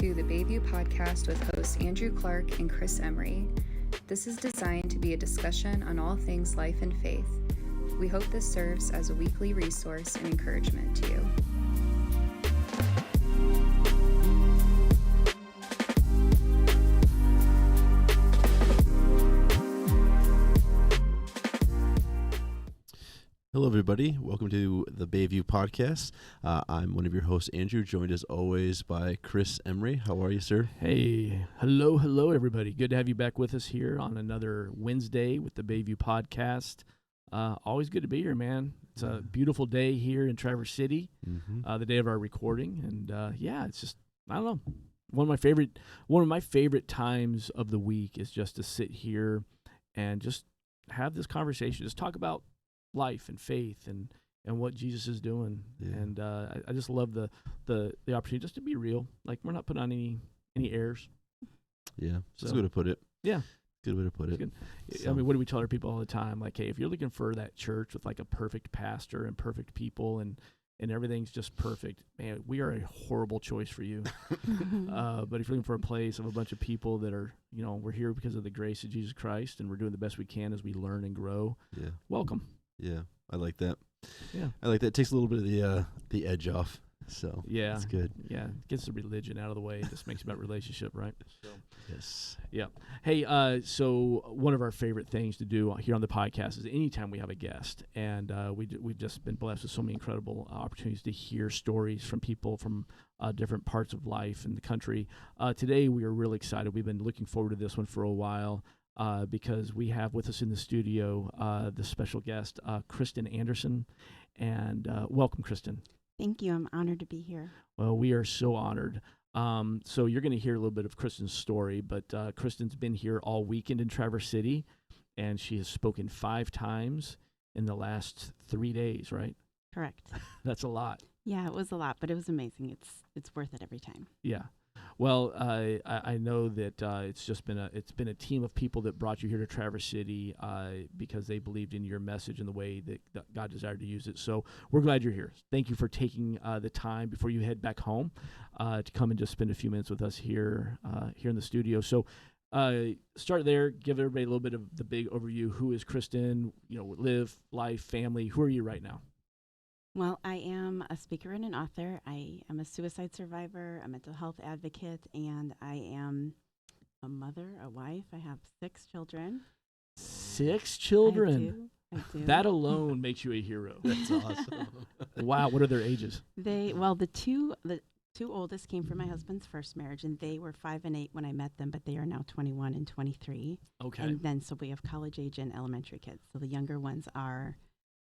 to the Bayview Podcast with hosts Andrew Clark and Chris Emery. This is designed to be a discussion on all things life and faith. We hope this serves as a weekly resource and encouragement to you. Hello, everybody. Welcome to the Bayview Podcast. I'm one of your hosts, Andrew, joined as always by Chris Emery. How are you, sir? Hey, hello, everybody. Good to have you back with us here on another Wednesday with the Bayview Podcast. Always good to be here, man. It's a beautiful day here in Traverse City, the day of our recording, and it's just, I don't know, one of my favorite times of the week is just to sit here and just have this conversation, just talk about life and faith and what Jesus is doing. Yeah. And I just love the opportunity just to be real. Like, we're not putting on any airs. Yeah, that's a good way to put it. Yeah. Good way to put it. So, I mean, what do we tell our people all the time? Like, hey, if you're looking for that church with like a perfect pastor and perfect people and everything's just perfect, man, we are a horrible choice for you. But if you're looking for a place of a bunch of people that are, we're here because of the grace of Jesus Christ and we're doing the best we can as we learn and grow. Yeah. Welcome. Yeah, I like that. Yeah, I like that. It takes a little bit of the edge off. So yeah, it's good. Yeah, it gets the religion out of the way. It just makes it about relationship, right? So, yes. Yeah. Hey, so one of our favorite things to do here on the podcast is anytime we have a guest, and we've just been blessed with so many incredible opportunities to hear stories from people from different parts of life in the country. Today we are really excited. We've been looking forward to this one for a while. Because we have with us in the studio the special guest, Kristen Anderson. And welcome, Kristen. Thank you. I'm honored to be here. Well, we are so honored. So you're going to hear a little bit of Kristen's story, but Kristen's been here all weekend in Traverse City, and she has spoken 5 times in the last 3 days, right? Correct. That's a lot. Yeah, it was a lot, but it was amazing. It's worth it every time. Yeah. Well, I know that it's been a team of people that brought you here to Traverse City because they believed in your message and the way that God desired to use it. So we're glad you're here. Thank you for taking the time before you head back home to come and just spend a few minutes with us here in the studio. So start there. Give everybody a little bit of the big overview. Who is Kristen? Live, life, family. Who are you right now? Well, I am a speaker and an author. I am a suicide survivor, a mental health advocate, and I am a mother, a wife. I have 6 children. 6 children? I do. That alone makes you a hero. That's awesome. Wow. What are their ages? The two oldest came from my husband's first marriage, and they were 5 and 8 when I met them, but they are now 21 and 23. Okay. And then, so we have college age and elementary kids. So the younger ones are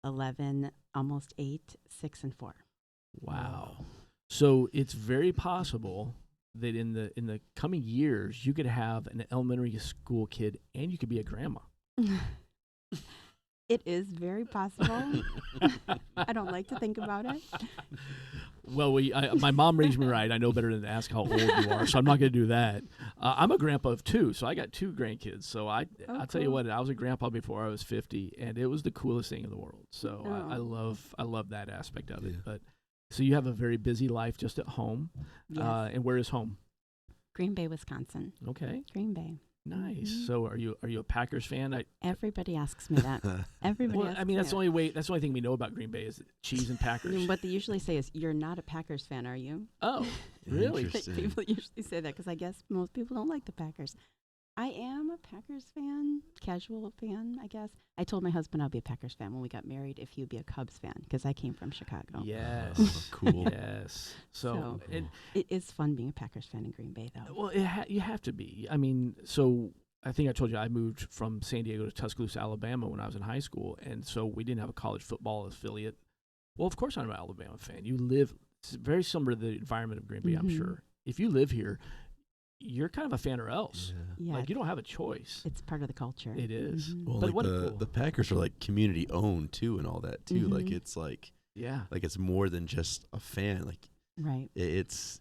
11, almost 8, 6, and 4. Wow. So it's very possible that in the coming years, you could have an elementary school kid and you could be a grandma. It is very possible. I don't like to think about it. Well, my mom raised me right. I know better than to ask how old you are, so I'm not going to do that. I'm a grandpa of 2, so I got 2 grandkids. So I'll tell you what, I was a grandpa before I was 50, and it was the coolest thing in the world. So I love that aspect of it. But so you have a very busy life just at home. Yes. And where is home? Green Bay, Wisconsin. Okay. Green Bay. Nice. Mm-hmm. So are you a Packers fan? Everybody asks me that. Everybody. Well, I mean, that's the only thing we know about Green Bay is cheese and Packers. I mean, what they usually say is, "You're not a Packers fan, are you?" Oh, really? People usually say that because I guess most people don't like the Packers. I am a Packers fan, casual fan, I guess. I told my husband I'll be a Packers fan when we got married if he would be a Cubs fan because I came from Chicago. Yes. Cool. Yes. So it is fun being a Packers fan in Green Bay, though. Well, you have to be. I mean, so I think I told you I moved from San Diego to Tuscaloosa, Alabama when I was in high school, and so we didn't have a college football affiliate. Well, of course I'm an Alabama fan. It's very similar to the environment of Green Bay, I'm sure. If you live here, you're kind of a fan or else. Yeah. Like, you don't have a choice. It's part of the culture. It is. Mm-hmm. Well, but like the Packers are like community owned too and all that too. Like it's like it's more than just a fan. Like right. It's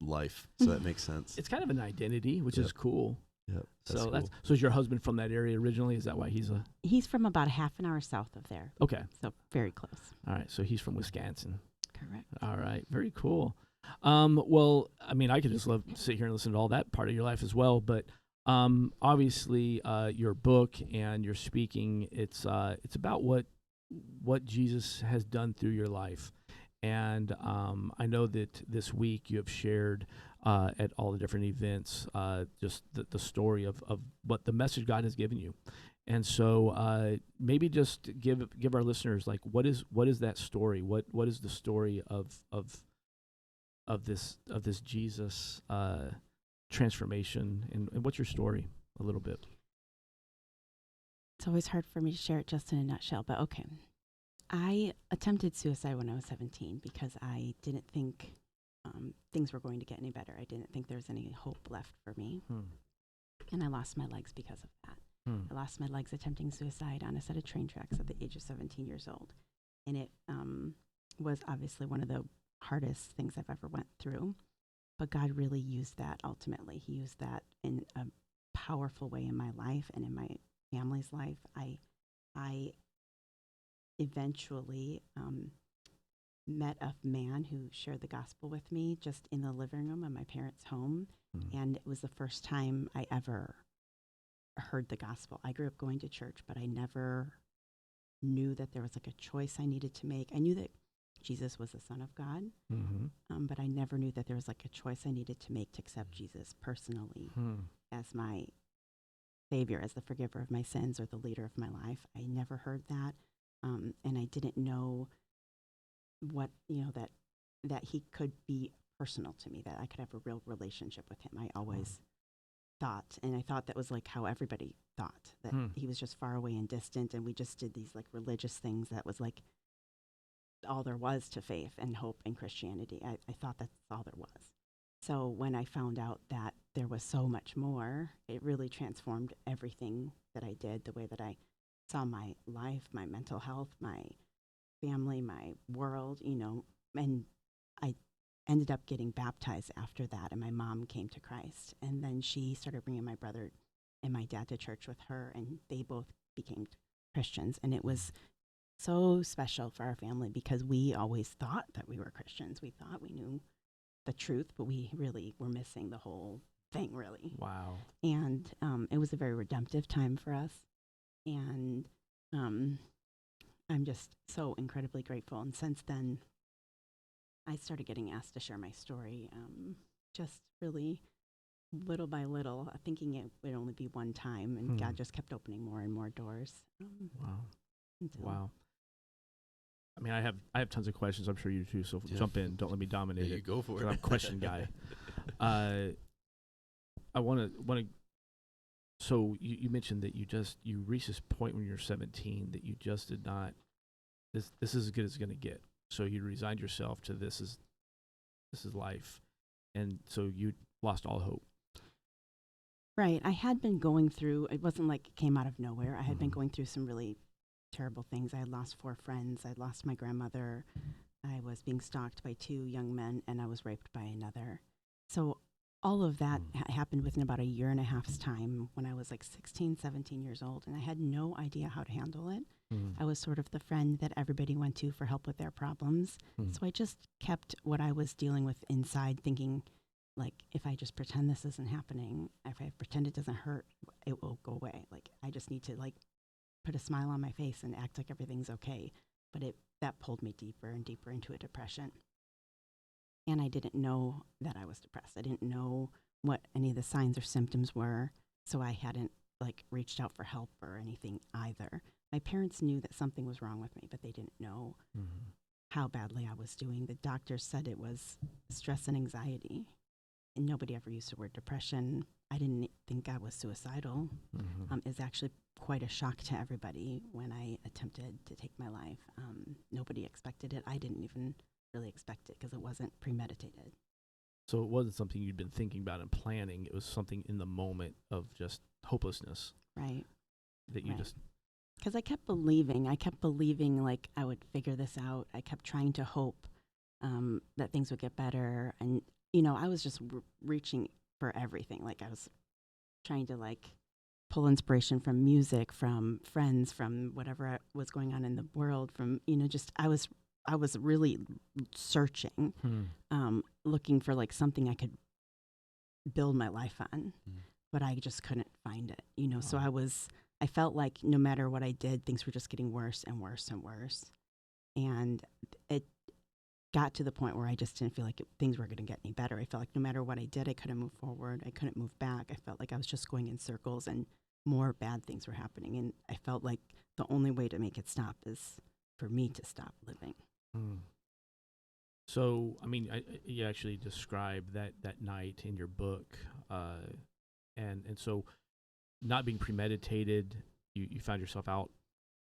life. So that makes sense. It's kind of an identity, which is cool. Yep. So cool. So is your husband from that area originally? Is that why he's from about a half an hour south of there. Okay. So very close. All right. So he's from Wisconsin. Correct. All right. Very cool. Well, I mean, I could just sit here and listen to all that part of your life as well, but obviously, your book and your speaking, it's about what Jesus has done through your life. And I know that this week you have shared at all the different events just the story of what the message God has given you. And so maybe just give our listeners, like, what is that story? What is the story of this Jesus transformation, and what's your story a little bit? It's always hard for me to share it just in a nutshell, but okay. I attempted suicide when I was 17 because I didn't think things were going to get any better. I didn't think there was any hope left for me. And I lost my legs because of that. I lost my legs attempting suicide on a set of train tracks at the age of 17 years old. And it was obviously one of the hardest things I've ever went through. But God really used that ultimately. He used that in a powerful way in my life and in my family's life. I eventually met a man who shared the gospel with me just in the living room of my parents' home. And it was the first time I ever heard the gospel. I grew up going to church, but I never knew that there was like a choice I needed to make. I knew that Jesus was the Son of God, but I never knew that there was like a choice I needed to make to accept Jesus personally as my Savior, as the forgiver of my sins or the leader of my life. I never heard that. And I didn't know what, that he could be personal to me, that I could have a real relationship with him. I always thought, and I thought that was like how everybody thought, that he was just far away and distant, and we just did these like religious things that was like all there was to faith and hope in Christianity. I thought that's all there was. So when I found out that there was so much more, it really transformed everything that I did, the way that I saw my life, my mental health, my family, my world, and I ended up getting baptized after that, and my mom came to Christ. And then she started bringing my brother and my dad to church with her, and they both became Christians. And it was so special for our family because we always thought that we were Christians. We thought we knew the truth, but we really were missing the whole thing, really. Wow. And it was a very redemptive time for us. And I'm just so incredibly grateful. And since then, I started getting asked to share my story, just really little by little, thinking it would only be one time. And God just kept opening more and more doors. Wow. I mean, I have tons of questions. I'm sure you do. So jump in. Don't let me dominate it. You go for it. I'm a question guy. I want to. So you mentioned that you reached this point when you were 17 that you just did not. This is as good as it's going to get. So you resigned yourself to this is life, and so you lost all hope. Right. I had been going through. It wasn't like it came out of nowhere. I had been going through some really terrible things. I had lost 4 friends. I had lost my grandmother. I was being stalked by 2 young men, and I was raped by another. So all of that happened within about a year and a half's time when I was like 16, 17 years old, and I had no idea how to handle it. I was sort of the friend that everybody went to for help with their problems. So I just kept what I was dealing with inside, thinking, like, if I just pretend this isn't happening, if I pretend it doesn't hurt, it will go away. Like, I just need to, like, put a smile on my face and act like everything's okay. But that pulled me deeper and deeper into a depression. And I didn't know that I was depressed. I didn't know what any of the signs or symptoms were, so I hadn't, like, reached out for help or anything either. My parents knew that something was wrong with me, but they didn't know how badly I was doing. The doctors said it was stress and anxiety, and nobody ever used the word depression. I didn't think I was suicidal. It's actually quite a shock to everybody when I attempted to take my life. Nobody expected it. I didn't even really expect it because it wasn't premeditated. So it wasn't something you'd been thinking about and planning. It was something in the moment of just hopelessness. Right. That you just... Because I kept believing like I would figure this out. I kept trying to hope that things would get better. And, I was just reaching for everything. Like, I was trying to, like, pull inspiration from music, from friends, from whatever was going on in the world, from, I was I was really searching, looking for like something I could build my life on, but I just couldn't find it, you know. So I felt like no matter what I did, things were just getting worse and worse and worse. And it got to the point where I just didn't feel like things were going to get any better. I felt like no matter what I did, I couldn't move forward. I couldn't move back. I felt like I was just going in circles and more bad things were happening. And I felt like the only way to make it stop is for me to stop living. So, I mean, you actually described that night in your book. And so not being premeditated, you found yourself out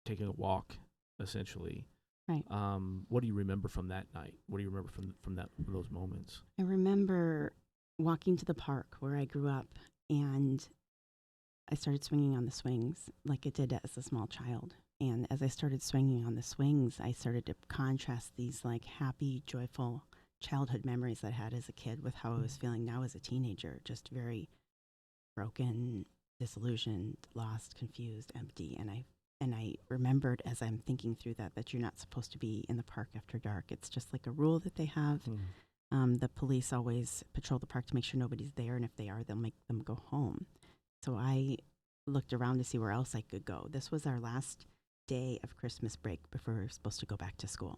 taking a walk, essentially. Right. What do you remember from that night? What do you remember from those moments? I remember walking to the park where I grew up, and I started swinging on the swings like I did as a small child. And as I started swinging on the swings, I started to contrast these like happy, joyful childhood memories that I had as a kid with how I was feeling now as a teenager, just very broken, disillusioned, lost, confused, empty. And I remembered as I'm thinking through that you're not supposed to be in the park after dark. It's just like a rule that they have. The police always patrol the park to make sure nobody's there, and if they are, they'll make them go home. So I looked around to see where else I could go. This was our last day of Christmas break before we were supposed to go back to school.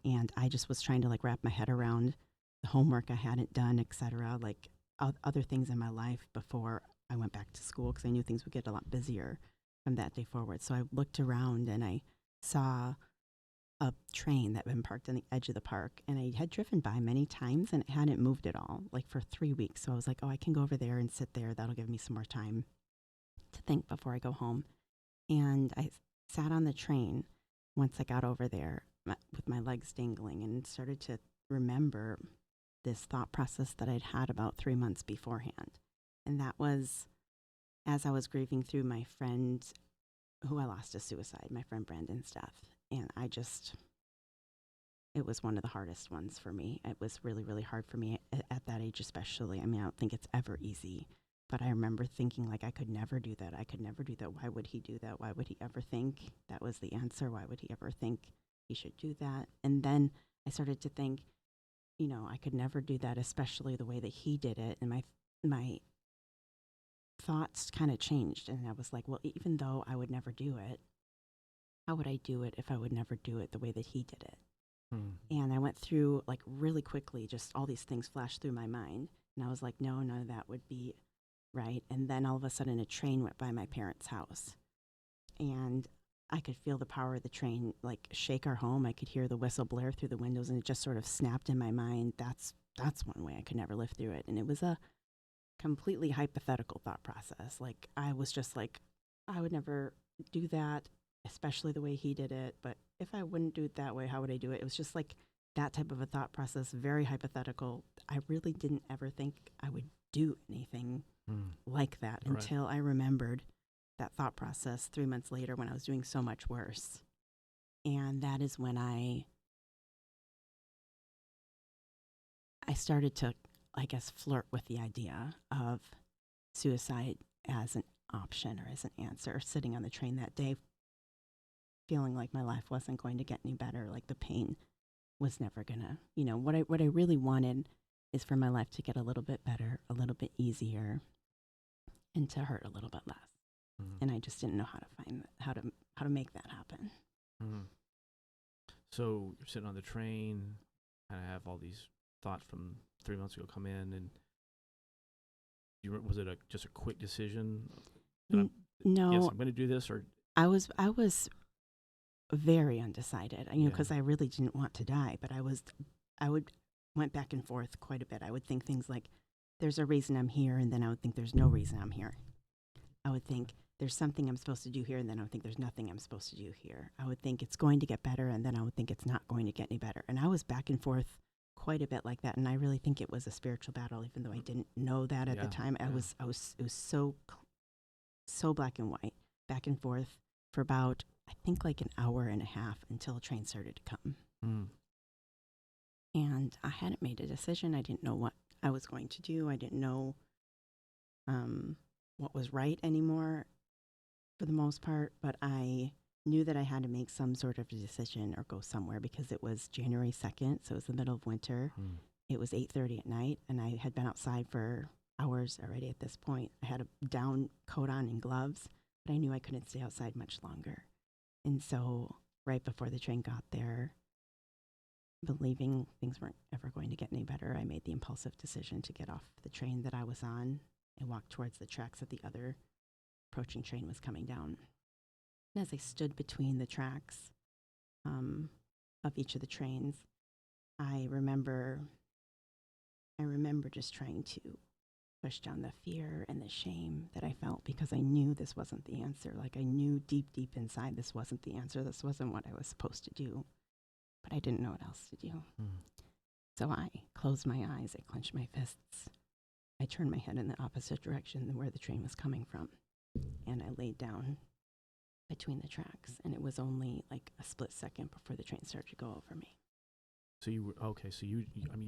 And I just was trying to like wrap my head around the homework I hadn't done, etc., like other things in my life before I went back to school, because I knew things would get a lot busier from that day forward. So I looked around and I saw a train that had been parked on the edge of the park, and I had driven by many times and it hadn't moved at all, like for 3 weeks. So I was like, oh, I can go over there and sit there. That'll give me some more time to think before I go home. And I sat on the train once I got over there with my legs dangling and started to remember this thought process that I'd had about 3 months beforehand. And that was as I was grieving through my friend who I lost to suicide, my friend Brandon's death. And it was one of the hardest ones for me. It was really, really hard for me at that age especially. I mean, I don't think it's ever easy. But I remember thinking, like, I could never do that. I could never do that. Why would he do that? Why would he ever think that was the answer? Why would he ever think he should do that? And then I started to think, you know, I could never do that, especially the way that he did it. And my thoughts kind of changed. And I was like, well, even though I would never do it, how would I do it if I would never do it the way that he did it? And I went through, like, really quickly, just all these things flashed through my mind. And I was like, no, none of that would be right. And then all of a sudden a train went by my parents' house. And I could feel the power of the train, like, shake our home. I could hear the whistle blare through the windows, and it just sort of snapped in my mind. That's one way I could never live through it. And it was a completely hypothetical thought process. Like, I was just like, I would never do that, especially the way he did it. But if I wouldn't do it that way, how would I do it? It was just like that type of a thought process, very hypothetical. I really didn't ever think I would do anything like that until I remembered that thought process 3 months later when I was doing so much worse. And that is when I started to, I guess, flirt with the idea of suicide as an option or as an answer, sitting on the train that day, feeling like my life wasn't going to get any better, like the pain was never gonna, you know, what I really wanted is for my life to get a little bit better, a little bit easier, and to hurt a little bit less. And I just didn't know how to find how to make that happen. So you're sitting on the train, kind of have all these thoughts from 3 months ago come in, and was it just a quick decision? No, yes, I'm going to do this, or I was very undecided, you know, because I really didn't want to die, but I went back and forth quite a bit. I would think things like, there's a reason I'm here, and then I would think there's no reason I'm here. I would think there's something I'm supposed to do here, and then I would think there's nothing I'm supposed to do here. I would think it's going to get better, and then I would think it's not going to get any better. And I was back and forth quite a bit like that, and I really think it was a spiritual battle, even though I didn't know that at the time. It was so black and white, back and forth for about, I think, like an hour and a half until a train started to come. And I hadn't made a decision. I didn't know what I was going to do. I didn't know what was right anymore for the most part, but I knew that I had to make some sort of a decision or go somewhere because it was January 2nd, so it was the middle of winter. It was 8:30 at night, and I had been outside for hours already at this point. I had a down coat on and gloves, but I knew I couldn't stay outside much longer. And so right before the train got there, believing things weren't ever going to get any better, I made the impulsive decision to get off the train that I was on and walk towards the tracks that the other approaching train was coming down. And as I stood between the tracks of each of the trains, I remember just trying to push down the fear and the shame that I felt because I knew this wasn't the answer. Like I knew deep, deep inside this wasn't the answer. This wasn't what I was supposed to do. But I didn't know what else to do. So I closed my eyes, I clenched my fists. I turned my head in the opposite direction than where the train was coming from. And I laid down between the tracks. And it was only like a split second before the train started to go over me. So you were, okay, so you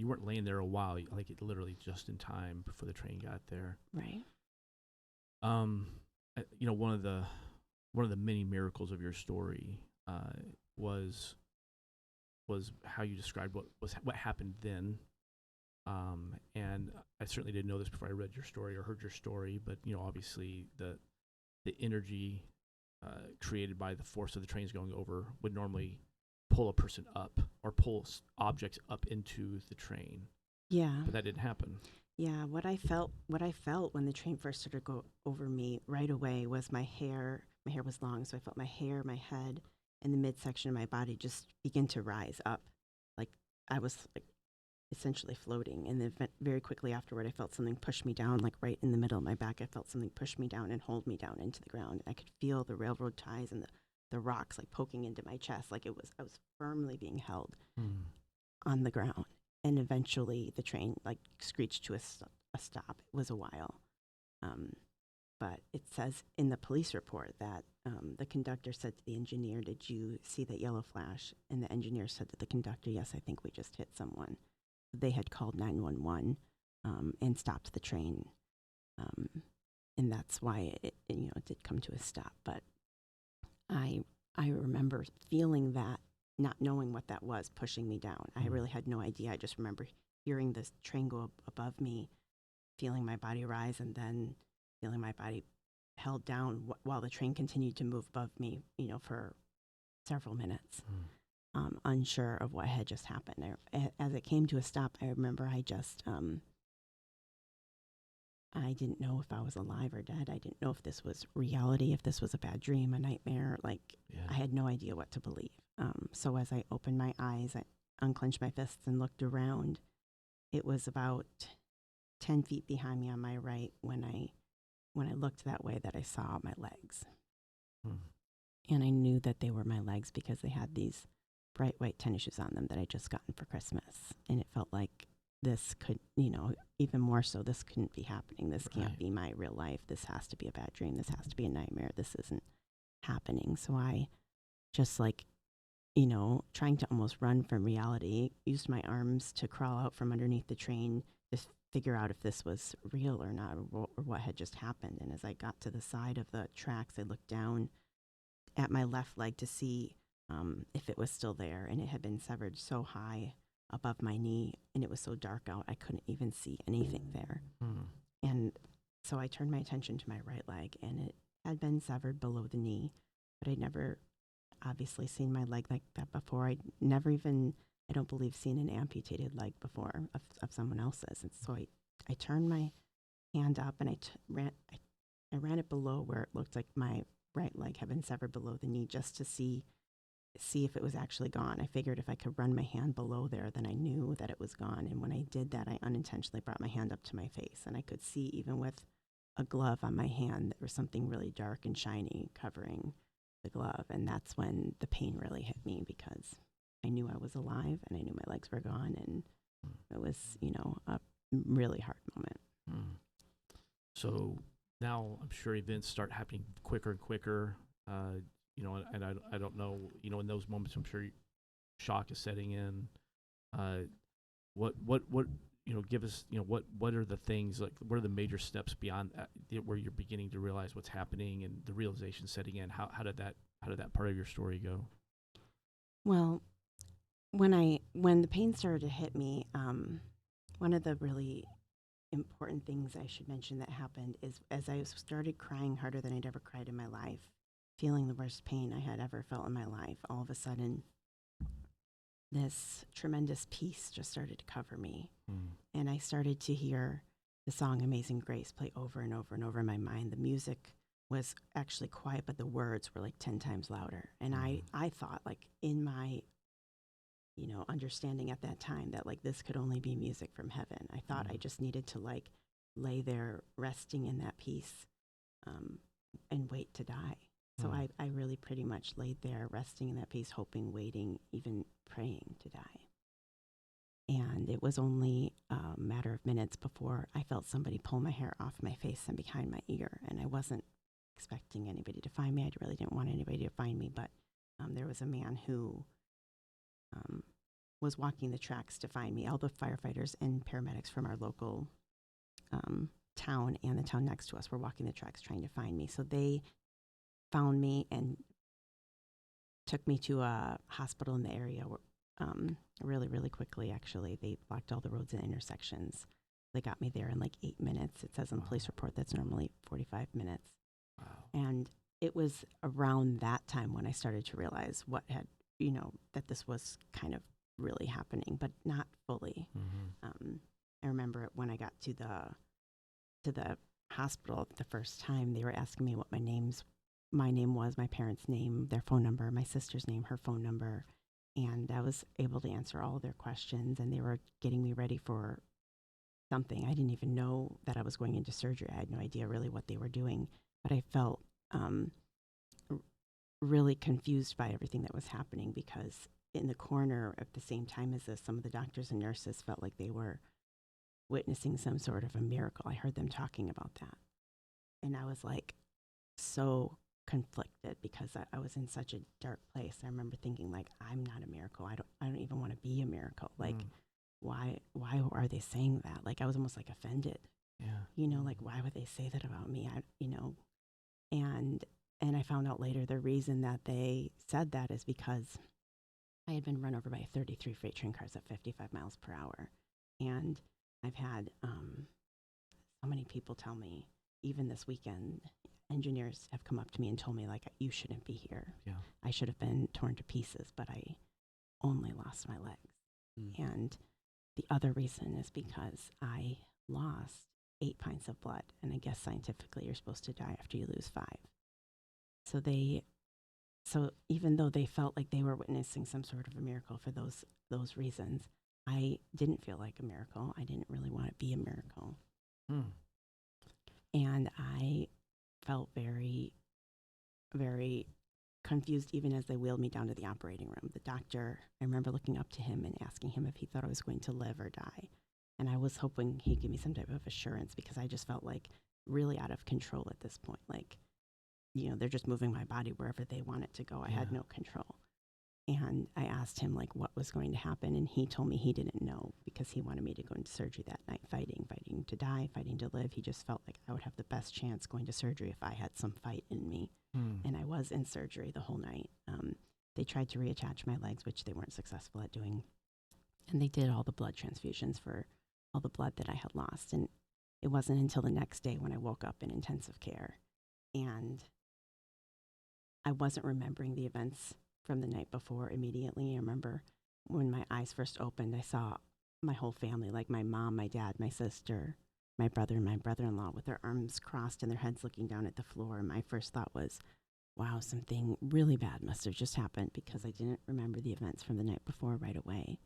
weren't laying there a while, like it literally just in time before the train got there. Right. One of the many miracles of your story was how you described what happened then. And I certainly didn't know this before I read your story or heard your story, but obviously the energy created by the force of the trains going over would normally pull a person up or pull objects up into the train. Yeah. But that didn't happen. Yeah, what I felt when the train first started to go over me right away was my hair. My hair was long, so I felt my hair, my head, and the midsection of my body just begin to rise up. Like I was like essentially floating. And then very quickly afterward, I felt something push me down, like right in the middle of my back. I felt something push me down and hold me down into the ground. I could feel the railroad ties and the rocks like poking into my chest. Like I was firmly being held on the ground. And eventually the train like screeched to a stop. It was a while. But it says in the police report that the conductor said to the engineer, "Did you see that yellow flash?" And the engineer said to the conductor, "Yes, I think we just hit someone." They had called 911 and stopped the train. And that's why it did come to a stop. But I remember feeling that, not knowing what that was, pushing me down. I really had no idea. I just remember hearing this train go above me, feeling my body rise, and then feeling my body held down while the train continued to move above me, for several minutes, unsure of what had just happened. As it came to a stop, I remember I just, I didn't know if I was alive or dead. I didn't know if this was reality, if this was a bad dream, a nightmare. I had no idea what to believe. So as I opened my eyes, I unclenched my fists and looked around. It was about 10 feet behind me on my right when I looked that way that I saw my legs. And I knew that they were my legs because they had these bright white tennis shoes on them that I'd just gotten for Christmas. And it felt like this could, even more so, this couldn't be happening. This can't be my real life. This has to be a bad dream. This has to be a nightmare. This isn't happening. So I just trying to almost run from reality, used my arms to crawl out from underneath the train, just figure out if this was real or not, or what had just happened. And as I got to the side of the tracks, I looked down at my left leg to see if it was still there. And it had been severed so high above my knee, and it was so dark out, I couldn't even see anything there. And so I turned my attention to my right leg, and it had been severed below the knee, but I'd never obviously seen my leg like that before. I'd never even, I don't believe, seen an amputated leg before of someone else's. And so I turned my hand up, and I ran it below where it looked like my right leg had been severed below the knee, just to see if it was actually gone. I figured if I could run my hand below there, then I knew that it was gone. And when I did that, I unintentionally brought my hand up to my face, and I could see, even with a glove on my hand, there was something really dark and shiny covering the glove. And that's when the pain really hit me, because I knew I was alive and I knew my legs were gone, and it was, a really hard moment. So now I'm sure events start happening quicker and quicker. And I don't know, in those moments, I'm sure shock is setting in. What give us, what are the things, like, what are the major steps beyond that, where you're beginning to realize what's happening and the realization setting in? How did that how did that part of your story go? Well, when the pain started to hit me, one of the really important things I should mention that happened is as I started crying harder than I'd ever cried in my life, feeling the worst pain I had ever felt in my life, all of a sudden, this tremendous peace just started to cover me. And I started to hear the song Amazing Grace play over and over and over in my mind. The music was actually quiet, but the words were like 10 times louder. And I thought, like, in my understanding at that time, that like this could only be music from heaven. I thought I just needed to like lay there resting in that peace and wait to die. So I really pretty much laid there resting in that peace, hoping, waiting, even praying to die. And it was only a matter of minutes before I felt somebody pull my hair off my face and behind my ear. And I wasn't expecting anybody to find me. I really didn't want anybody to find me, but there was a man who was walking the tracks to find me. All the firefighters and paramedics from our local town and the town next to us were walking the tracks trying to find me. So they found me and took me to a hospital in the area really, really quickly, actually. They blocked all the roads and intersections. They got me there in like 8 minutes. It says on the police report that's normally 45 minutes. Wow. And it was around that time when I started to realize what had, that this was kind of really happening, but not fully. I remember when I got to the hospital the first time, they were asking me what my name was, my parents' name, their phone number, my sister's name, her phone number. And I was able to answer all of their questions, and they were getting me ready for something. I didn't even know that I was going into surgery. I had no idea really what they were doing, but I felt really confused by everything that was happening, because in the corner at the same time as this, some of the doctors and nurses felt like they were witnessing some sort of a miracle. I heard them talking about that. And I was like so conflicted because I was in such a dark place. I remember thinking, like, I'm not a miracle. I don't even want to be a miracle. Like, why are they saying that? Like, I was almost like offended. Yeah. Like, why would they say that about me? And I found out later the reason that they said that is because I had been run over by 33 freight train cars at 55 miles per hour. And I've had so many people tell me, even this weekend, engineers have come up to me and told me, like, you shouldn't be here. Yeah. I should have been torn to pieces, but I only lost my legs. And the other reason is because I lost 8 pints of blood. And I guess scientifically you're supposed to die after you lose 5. So even though they felt like they were witnessing some sort of a miracle for those reasons, I didn't feel like a miracle. I didn't really want to be a miracle. And I felt very, very confused even as they wheeled me down to the operating room. The doctor, I remember looking up to him and asking him if he thought I was going to live or die. And I was hoping he'd give me some type of assurance, because I just felt like really out of control at this point. Like, they're just moving my body wherever they want it to go. I had no control. And I asked him, like, what was going to happen. And he told me he didn't know, because he wanted me to go into surgery that night, fighting to die, fighting to live. He just felt like I would have the best chance going to surgery if I had some fight in me. And I was in surgery the whole night. They tried to reattach my legs, which they weren't successful at doing. And they did all the blood transfusions for all the blood that I had lost. And it wasn't until the next day when I woke up in intensive care. And I wasn't remembering the events from the night before immediately. I remember when my eyes first opened, I saw my whole family, like my mom, my dad, my sister, my brother, and my brother-in-law, with their arms crossed and their heads looking down at the floor. And my first thought was, wow, something really bad must have just happened, because I didn't remember the events from the night before right away.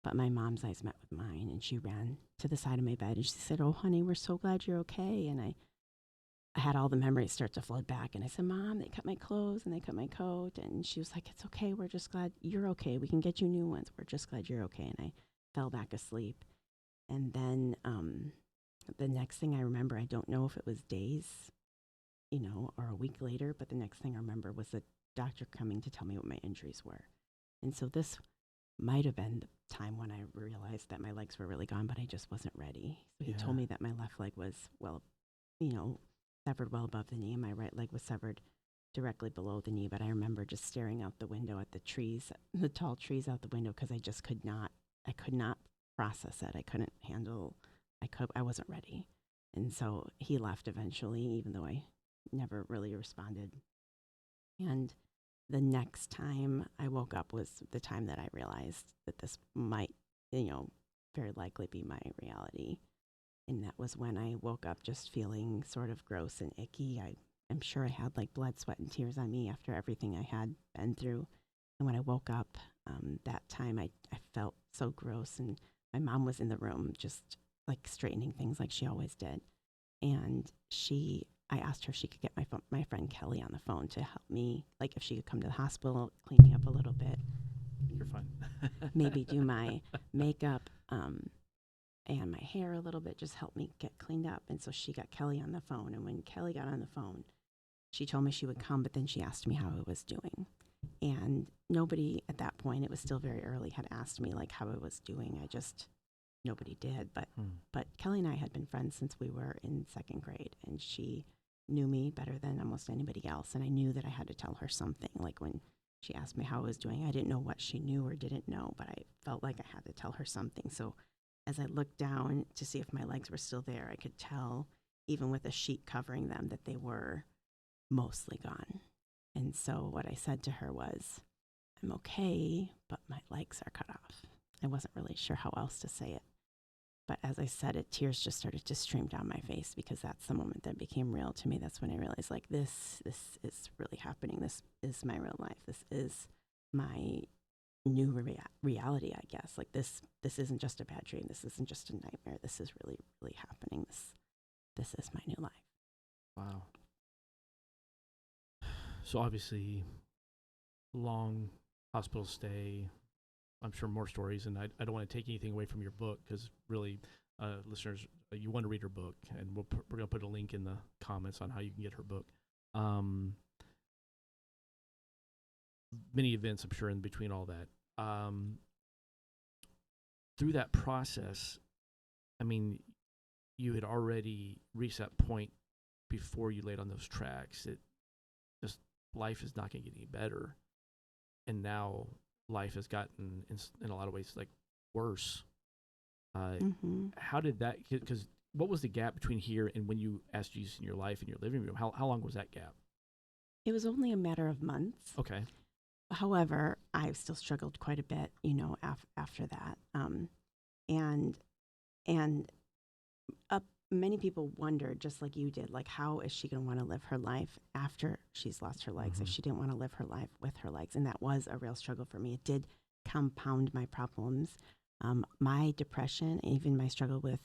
But my mom's eyes met with mine, and she ran to the side of my bed and she said, "Oh, honey, we're so glad you're okay." And I had all the memories start to flood back. And I said, "Mom, they cut my clothes and they cut my coat." And she was like, "It's okay. We're just glad you're okay. We can get you new ones. We're just glad you're okay." And I fell back asleep. And then the next thing I remember, I don't know if it was days, or a week later, but the next thing I remember was the doctor coming to tell me what my injuries were. And so this might have been the time when I realized that my legs were really gone, but I just wasn't ready. So he told me that my left leg was, severed well above the knee, and my right leg was severed directly below the knee, but I remember just staring out the window at the trees, the tall trees out the window, because I just could not process it. I couldn't handle, I wasn't ready. And so he left eventually, even though I never really responded. And the next time I woke up was the time that I realized that this might, very likely be my reality. And that was when I woke up just feeling sort of gross and icky. I'm sure I had like blood, sweat, and tears on me after everything I had been through. And when I woke up that time, I felt so gross. And my mom was in the room just like straightening things like she always did. And I asked her if she could get my friend Kelly on the phone to help me, like if she could come to the hospital, clean me up a little bit. You're fine. Maybe do my makeup and my hair a little bit, just help me get cleaned up. And so she got Kelly on the phone. And when Kelly got on the phone, she told me she would come, but then she asked me how I was doing. And nobody at that point, it was still very early, had asked me like how I was doing. Nobody did. But Kelly and I had been friends since we were in second grade, and she knew me better than almost anybody else. And I knew that I had to tell her something. Like when she asked me how I was doing, I didn't know what she knew or didn't know, but I felt like I had to tell her something. So as I looked down to see if my legs were still there, I could tell, even with a sheet covering them, that they were mostly gone. And so what I said to her was, I'm okay, but my legs are cut off. I wasn't really sure how else to say it. But as I said it, tears just started to stream down my face, because that's the moment that became real to me. That's when I realized, like, this is really happening. This is my real life. This is my new reality, I guess. Like, this isn't just a bad dream. This isn't just a nightmare. This is really, really happening. This is my new life. Wow. So obviously, long hospital stay. I'm sure more stories, and I don't want to take anything away from your book, because really, listeners, you want to read her book, and we're going to put a link in the comments on how you can get her book. Many events, I'm sure, in between all that. Through that process, I mean, you had already reached that point before you laid on those tracks. It just, life is not going to get any better, and now life has gotten in a lot of ways like worse. How did that, because what was the gap between here and when you asked Jesus in your life in your living room? How long was that gap? It was only a matter of months. Okay. However, I've still struggled quite a bit, after that. Many people wondered, just like you did, like, how is she going to want to live her life after she's lost her legs, if she didn't want to live her life with her legs? And that was a real struggle for me. It did compound my problems. My depression, even my struggle with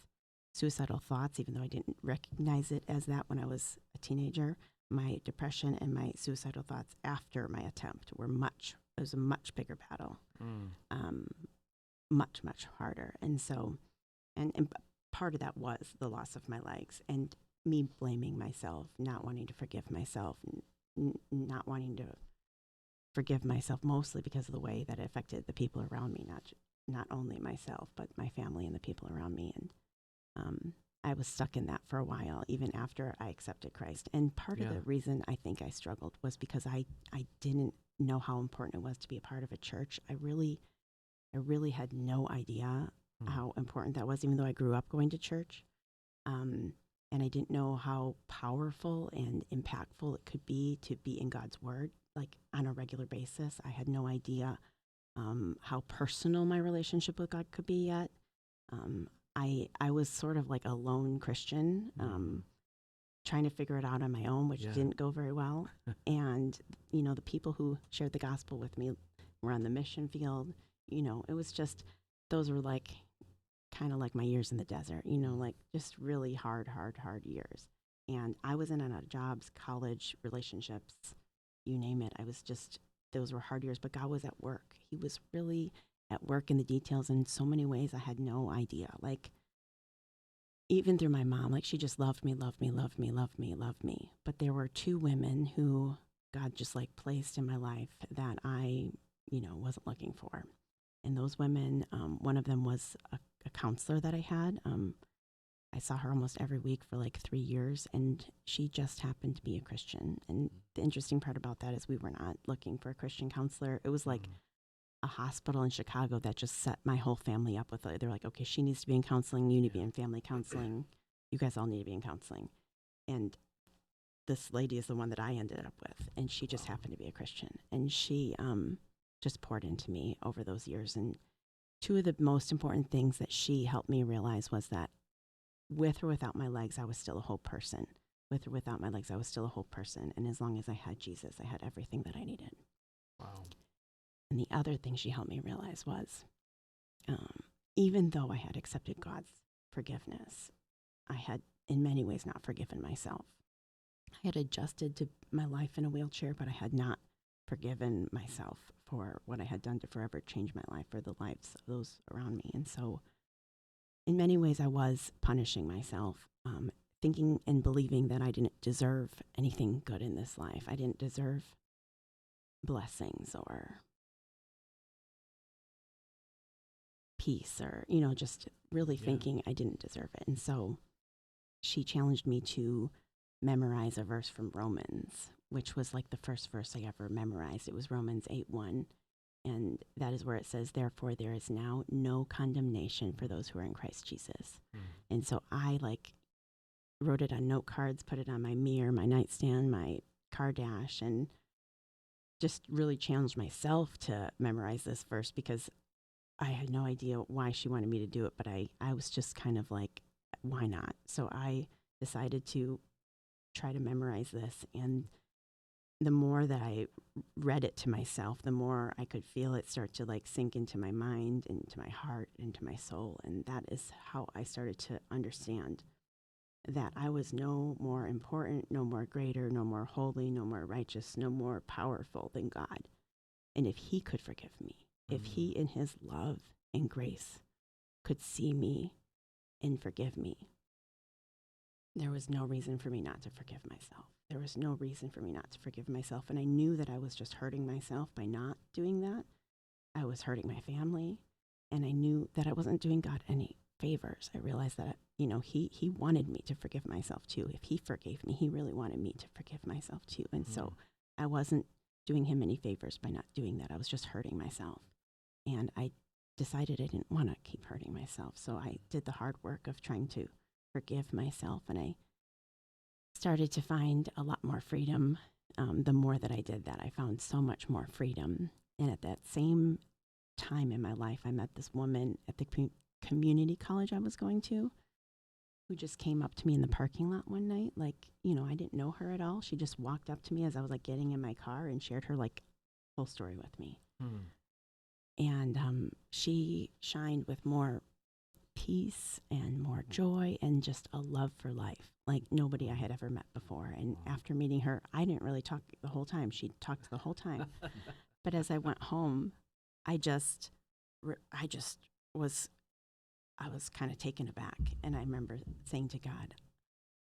suicidal thoughts, even though I didn't recognize it as that when I was a teenager, my depression and my suicidal thoughts after my attempt it was a much bigger battle, much, much harder. And so, and part of that was the loss of my legs and me blaming myself, not wanting to forgive myself, not wanting to forgive myself, mostly because of the way that it affected the people around me, not only myself, but my family and the people around me. And I was stuck in that for a while, even after I accepted Christ. And part of the reason I think I struggled was because I didn't know how important it was to be a part of a church. I really had no idea how important that was, even though I grew up going to church. And I didn't know how powerful and impactful it could be to be in God's word, like on a regular basis. I had no idea how personal my relationship with God could be yet. I was sort of like a lone Christian, trying to figure it out on my own, which didn't go very well. And, the people who shared the gospel with me were on the mission field. It was just, those were like, kind of like my years in the desert, like just really hard years. And I was in and out of jobs, college, relationships, you name it. Those were hard years, but God was at work. He was really at work in the details in so many ways I had no idea. Like, even through my mom, like, she just loved me. But there were two women who God just like placed in my life that I, wasn't looking for. And those women, one of them was a counselor that I had. I saw her almost every week for like 3 years, and she just happened to be a Christian. And the interesting part about that is we were not looking for a Christian counselor. It was like a hospital in Chicago that just set my whole family up with it. They're like, okay, she needs to be in counseling. You need to be in family counseling. You guys all need to be in counseling. And this lady is the one that I ended up with. And she just happened to be a Christian. And she just poured into me over those years. And two of the most important things that she helped me realize was that with or without my legs, I was still a whole person. With or without my legs, I was still a whole person. And as long as I had Jesus, I had everything that I needed. Wow. And the other thing she helped me realize was, even though I had accepted God's forgiveness, I had in many ways not forgiven myself. I had adjusted to my life in a wheelchair, but I had not forgiven myself for what I had done to forever change my life or the lives of those around me. And so in many ways, I was punishing myself, thinking and believing that I didn't deserve anything good in this life. I didn't deserve blessings or peace or, just really thinking I didn't deserve it. And so she challenged me to memorize a verse from Romans, which was like the first verse I ever memorized. It was Romans 8:1. And that is where it says, therefore, there is now no condemnation for those who are in Christ Jesus. And so I wrote it on note cards, put it on my mirror, my nightstand, my car dash, and just really challenged myself to memorize this verse because I had no idea why she wanted me to do it, but I was just kind of like, why not? So I decided to try to memorize this. And the more that I read it to myself, the more I could feel it start to sink into my mind, into my heart, into my soul. And that is how I started to understand that I was no more important, no more greater, no more holy, no more righteous, no more powerful than God. And if he could forgive me, if he in his love and grace could see me and forgive me, there was no reason for me not to forgive myself. There was no reason for me not to forgive myself. And I knew that I was just hurting myself by not doing that. I was hurting my family. And I knew that I wasn't doing God any favors. I realized that, he wanted me to forgive myself too. If he forgave me, he really wanted me to forgive myself too. And so I wasn't doing him any favors by not doing that. I was just hurting myself. And I decided I didn't want to keep hurting myself. So I did the hard work of trying to forgive myself. And I started to find a lot more freedom. The more that I did that, I found so much more freedom. And at that same time in my life, I met this woman at the community college I was going to, who just came up to me in the parking lot one night. I didn't know her at all. She just walked up to me as I was getting in my car and shared her whole story with me. And she shined with more peace and more joy and just a love for life like nobody I had ever met before. And after meeting her, I didn't really talk the whole time. She talked the whole time. But as I went home, I was kind of taken aback. And I remember saying to God,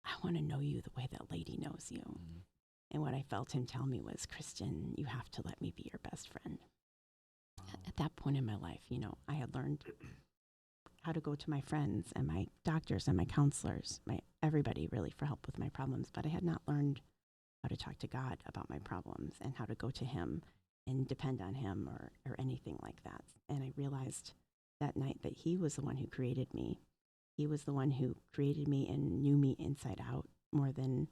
I want to know you the way that lady knows you. And what I felt him tell me was, Kristen, you have to let me be your best friend. At that point in my life, I had learned how to go to my friends and my doctors and my counselors, everybody really for help with my problems. But I had not learned how to talk to God about my problems and how to go to him and depend on him or anything like that. And I realized that night that he was the one who created me. He was the one who created me and knew me inside out more than,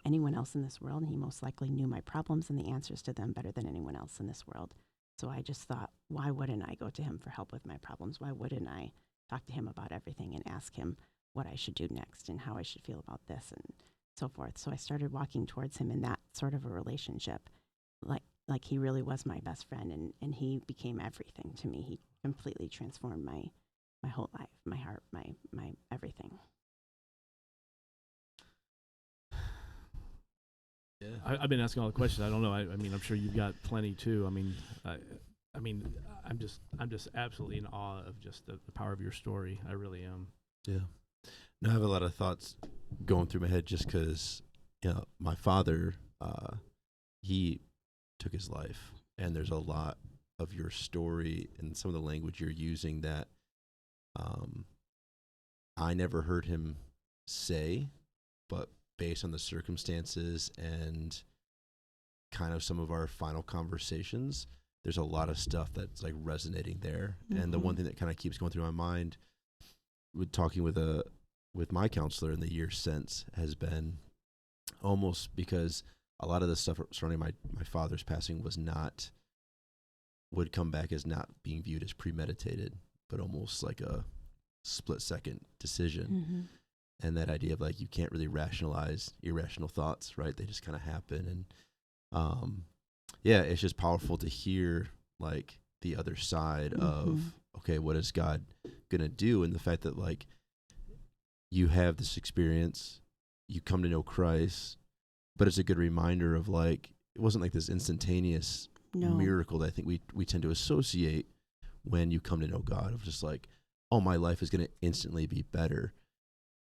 anyone else in this world. And he most likely knew my problems and the answers to them better than anyone else in this world. So I just thought, why wouldn't I go to him for help with my problems? Why wouldn't I talk to him about everything and ask him what I should do next and how I should feel about this and so forth? So I started walking towards him in that sort of a relationship, like he really was my best friend, and he became everything to me. He completely transformed my whole life, my heart, my everything. Yeah. I've been asking all the questions. I don't know. I mean, I'm sure you've got plenty too. I'm just absolutely in awe of just the power of your story. I really am. Yeah. No, I have a lot of thoughts going through my head just because, my father, he took his life, and there's a lot of your story and some of the language you're using that I never heard him say, but based on the circumstances and kind of some of our final conversations, there's a lot of stuff that's like resonating there. And the one thing that kind of keeps going through my mind with talking with my counselor in the years since has been almost because a lot of the stuff surrounding my father's passing would come back as not being viewed as premeditated, but almost like a split-second decision. And that idea of like, you can't really rationalize irrational thoughts, right? They just kind of happen. And it's just powerful to hear like the other side of, okay, what is God gonna do? And the fact that like you have this experience, you come to know Christ, but it's a good reminder of like, it wasn't like this instantaneous miracle that I think we tend to associate when you come to know God, of just like, oh, my life is going to instantly be better.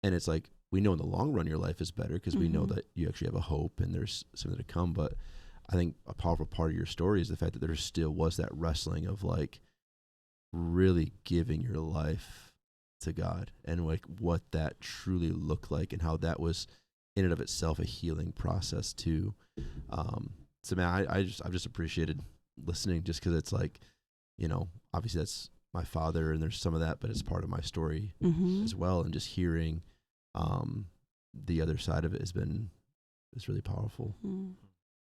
And it's like, we know in the long run your life is better because we know that you actually have a hope and there's something to come. But I think a powerful part of your story is the fact that there still was that wrestling of like really giving your life to God and like what that truly looked like and how that was in and of itself a healing process too. So man, I've just appreciated listening just because it's like, you know, obviously that's my father and there's some of that, but it's part of my story as well. And just hearing the other side of it is really powerful.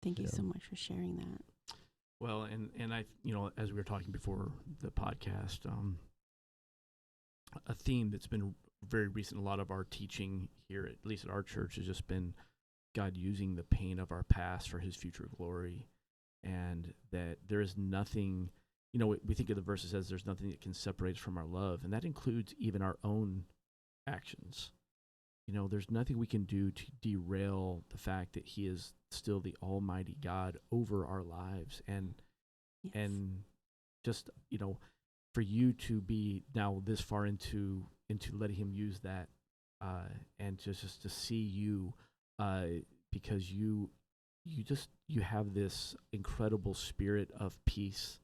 Thank you so much for sharing that. Well, and I, you know, as we were talking before the podcast, a theme that's been very recent, a lot of our teaching here, at least at our church, has just been God using the pain of our past for his future glory. And that there is nothing, you know, we think of the verse that says there's nothing that can separate us from our love. And that includes even our own actions. You know, there's nothing we can do to derail the fact that he is still the almighty God over our lives. And just, you know, for you to be now this far into letting him use that, and just to see you, because you have this incredible spirit of peace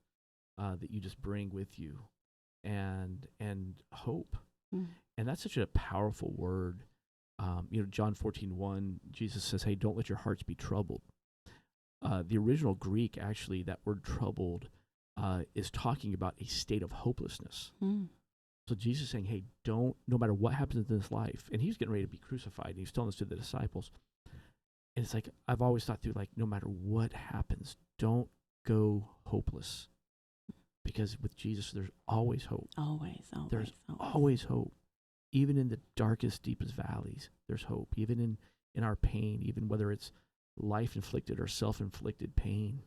that you just bring with you, and hope, and that's such a powerful word. You know, John 14:1, Jesus says, "Hey, don't let your hearts be troubled." The original Greek, actually, that word "troubled" is talking about a state of hopelessness. So Jesus is saying, hey, no matter what happens in this life, and he's getting ready to be crucified, and he's telling this to the disciples. And it's like, I've always thought through, like, no matter what happens, don't go hopeless. Because with Jesus, there's always hope. There's always hope. Even in the darkest, deepest valleys, there's hope. Even in our pain, even whether it's life-inflicted or self-inflicted pain,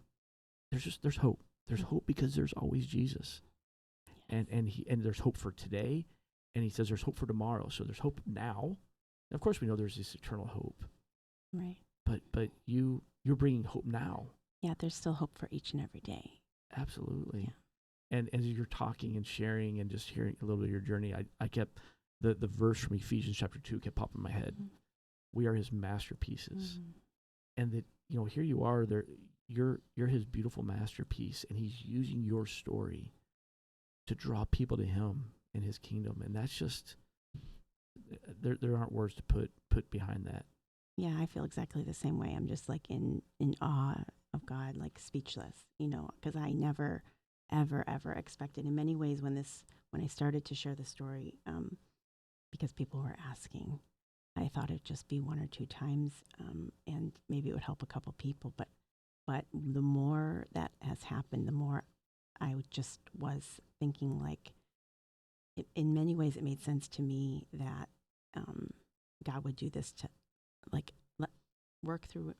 there's hope. There's hope because there's always Jesus. And there's hope for today, and he says there's hope for tomorrow. So there's hope now. And of course, we know there's this eternal hope. Right. But you're bringing hope now. Yeah, there's still hope for each and every day. Absolutely. Yeah. And as you're talking and sharing and just hearing a little bit of your journey, I kept the verse from Ephesians chapter 2 kept popping in my head. We are his masterpieces, and that, you know, here you are. You're his beautiful masterpiece, and he's using your story to draw people to him and his kingdom. And that's just, there aren't words to put behind that. Yeah, I feel exactly the same way. I'm just like in awe of God, like speechless, you know, because I never, ever expected, in many ways, when I started to share the story, because people were asking, I thought it'd just be one or two times, and maybe it would help a couple people. But the more that has happened, the more I just was thinking, like, in many ways, it made sense to me that God would do this to, like, work through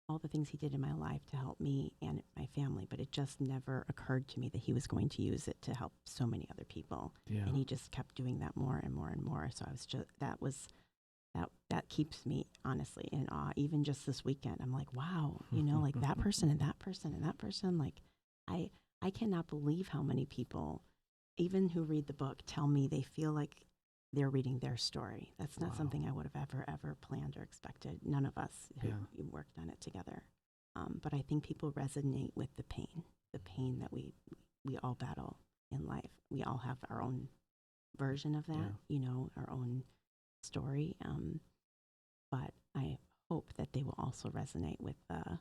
all the things he did in my life to help me and my family. But it just never occurred to me that he was going to use it to help so many other people. Yeah. And he just kept doing that more and more and more. So I was just, that keeps me honestly in awe. Even just this weekend, I'm like, wow, you know, like that person and that person and that person. Like, I cannot believe how many people, even who read the book, tell me they feel like they're reading their story. That's not something I would have ever planned or expected. None of us who worked on it together. But I think people resonate with the pain that we all battle in life. We all have our own version of that, you know, our own story. But I hope that they will also resonate with the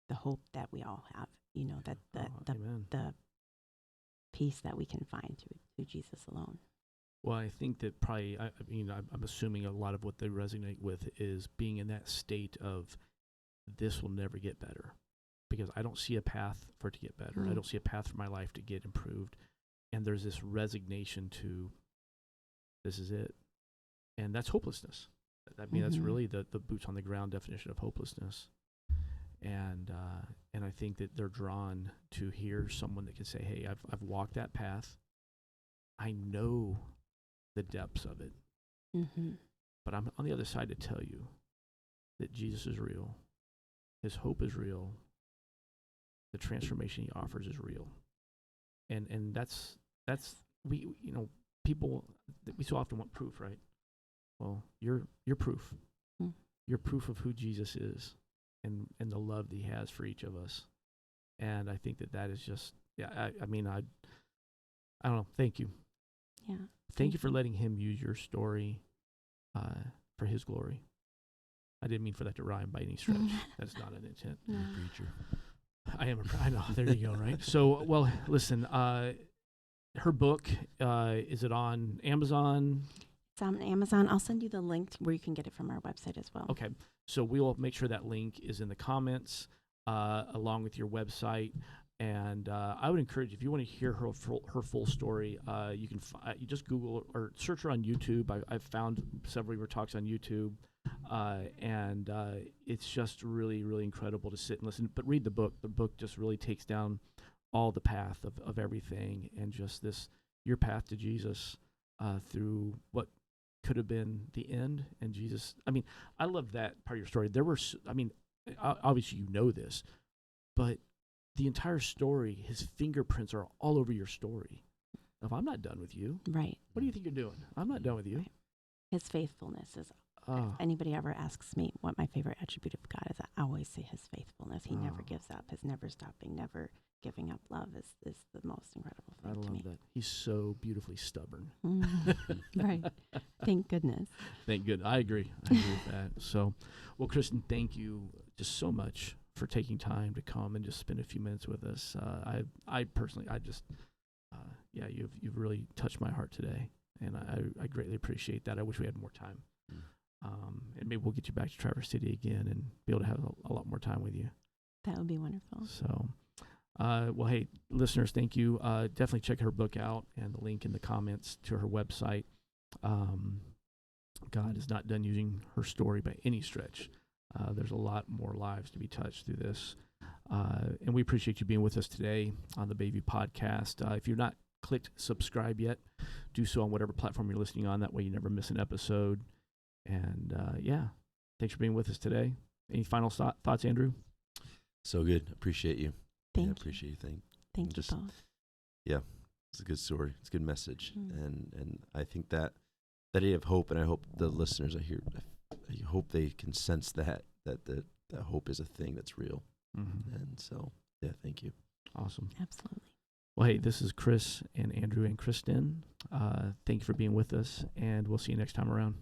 the hope that we all have, you know, that Amen. the peace that we can find through Jesus alone. Well, I think that probably, I'm assuming a lot of what they resonate with is being in that state of this will never get better because I don't see a path for it to get better. I don't see a path for my life to get improved. And there's this resignation to this is it. And that's hopelessness. I mean, that's really the boots on the ground definition of hopelessness. And I think that they're drawn to hear someone that can say, hey, I've walked that path. I know the depths of it. But I'm on the other side to tell you that Jesus is real. His hope is real. The transformation he offers is real. And that's people, we so often want proof, right? Well, you're proof. You're proof of who Jesus is and the love that he has for each of us. And I think that is just, I don't know. Thank you. Yeah. Thank you for letting him use your story for his glory. I didn't mean for that to rhyme by any stretch. That's not an intent. No. You're a preacher. I know. There you go, right? So, well, listen, her book, is it on Amazon? It's on Amazon. I'll send you the link where you can get it from our website as well. Okay. So we will make sure that link is in the comments along with your website. And I would encourage, if you want to hear her full story, you can you just Google or search her on YouTube. I've found several of her talks on YouTube. And it's just really, really incredible to sit and listen. But read the book. The book just really takes down all the path of everything and just your path to Jesus through what could have been the end. And Jesus, I love that part of your story. There were, obviously you know this, but the entire story, his fingerprints are all over your story. If I'm not done with you, right? What do you think you're doing? I'm not done with you. Right. His faithfulness is. If anybody ever asks me what my favorite attribute of God is, I always say his faithfulness. He never gives up. His never stopping, never giving up love is the most incredible thing to me. I love that. He's so beautifully stubborn. Right. Thank goodness. Thank goodness. I agree with that. So, well, Kristin, thank you just so much for taking time to come and just spend a few minutes with us. I personally, you've really touched my heart today, and I greatly appreciate that. I wish we had more time. And maybe we'll get you back to Traverse City again and be able to have a lot more time with you. That would be wonderful. So, well, hey, listeners, thank you. Definitely check her book out and the link in the comments to her website. God is not done using her story by any stretch. There's a lot more lives to be touched through this. And we appreciate you being with us today on the Bayview Podcast. If you're not clicked subscribe yet, do so on whatever platform you're listening on. That way you never miss an episode. And thanks for being with us today. Any final thoughts, Andrew? So good. Appreciate you. Thank you. Appreciate you. Thank you both. Yeah, it's a good story. It's a good message. And I think that idea of hope, and I hope the listeners I hope they can sense that hope is a thing that's real. And so, yeah, thank you. Awesome. Absolutely. Well, hey, this is Chris and Andrew and Kristin. Thank you for being with us, and we'll see you next time around.